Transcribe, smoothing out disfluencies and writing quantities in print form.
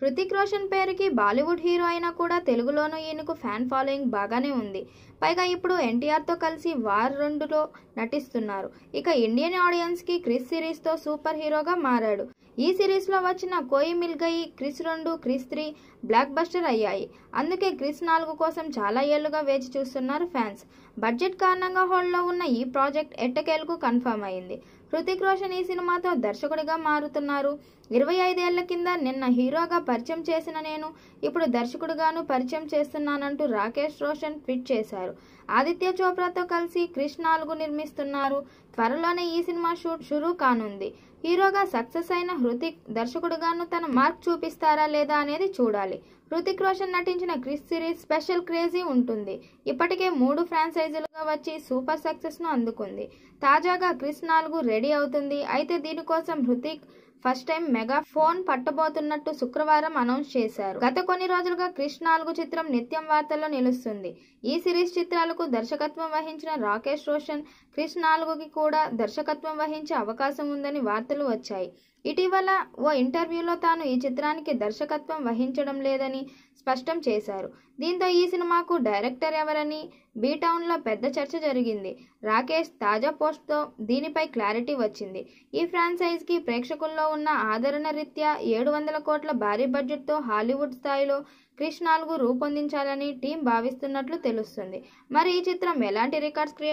హృతిక్ రోషన్ పేరుకి బాలీవుడ్ హీరో అయినా కూడా తెలుగులోనూ ఈయనకు ఫ్యాన్ ఫాలోయింగ్ బాగానే ఉంది. పైగా ఇప్పుడు ఎన్టీఆర్తో కలిసి వార్ 2లో నటిస్తున్నారు. ఇక ఇండియన్ ఆడియన్స్కి క్రిష్ సిరీస్తో సూపర్ హీరోగా మారాడు. ఈ సిరీస్లో వచ్చిన కోయి మిల్ గయి, క్రిష్ 2, క్రిష్ 3 బ్లాక్ బస్టర్ అయ్యాయి. అందుకే క్రిష్ 4 కోసం చాలా ఏళ్లుగా వేచి చూస్తున్నారు ఫ్యాన్స్. బడ్జెట్ కారణంగా హోల్డ్లో ఉన్న ఈ ప్రాజెక్ట్ ఎట్టకేలకు కన్ఫర్మ్ అయింది. హృతిక్ రోషన్ ఈ సినిమాతో దర్శకుడిగా మారుతున్నారు. 25 ఏళ్ల కింద నిన్న హీరోగా పరిచయం చేసిన నేను ఇప్పుడు దర్శకుడిగాను పరిచయం చేస్తున్నానంటూ రాకేష్ రోషన్ ట్వీట్ చేశారు. ఆదిత్య చోప్రాతో కలిసి క్రిష్ 4 నిర్మిస్తున్నారు. త్వరలోనే ఈ సినిమా షూట్ షురూ కానుంది. హీరోగా సక్సెస్ అయిన హృతిక్ దర్శకుడిగాను తన మార్క్ చూపిస్తారా లేదా అనేది చూడాలి. హృతిక్ రోషన్ నటించిన క్రిష్ సిరీస్ స్పెషల్ క్రేజీ ఉంటుంది. ఇప్పటికే 3 ఫ్రాంచైజీలుగా వచ్చి సూపర్ సక్సెస్ ను అందుకుంది. తాజాగా క్రిష్ 4 రెడీ అవుతుంది. అయితే దీనికోసం Hrithik first time megaphone పట్టబోతున్నట్టు శుక్రవారం అనౌన్స్ చేశారు. గత కొన్ని రోజులుగా క్రిష్ 4 చిత్రం నిత్యం వార్తల్లో నిలుస్తుంది. ఈ సిరీస్ చిత్రాలకు దర్శకత్వం వహించిన రాకేష్ రోషన్ క్రిష్ 4కి కూడా దర్శకత్వం వహించే అవకాశం ఉందని వార్తలు వచ్చాయి. ఇటీవల ఓ ఇంటర్వ్యూలో తాను ఈ చిత్రానికి దర్శకత్వం వహించడం లేదని స్పష్టం చేశారు. దీంతో ఈ సినిమాకు డైరెక్టర్ ఎవరని బీటౌన్లో పెద్ద చర్చ జరిగింది. రాకేష్ తాజా పోస్ట్తో దీనిపై క్లారిటీ వచ్చింది. ఈ ఫ్రాంచైజ్కి ప్రేక్షకుల్లో ఉన్న ఆదరణ రీత్యా 700 కోట్ల భారీ బడ్జెట్తో హాలీవుడ్ స్థాయిలో క్రిష్ 4 రూపొందించాలని టీం భావిస్తున్నట్లు తెలుస్తుంది. మరి ఈ చిత్రం ఎలాంటి రికార్డ్స్ క్రియేట్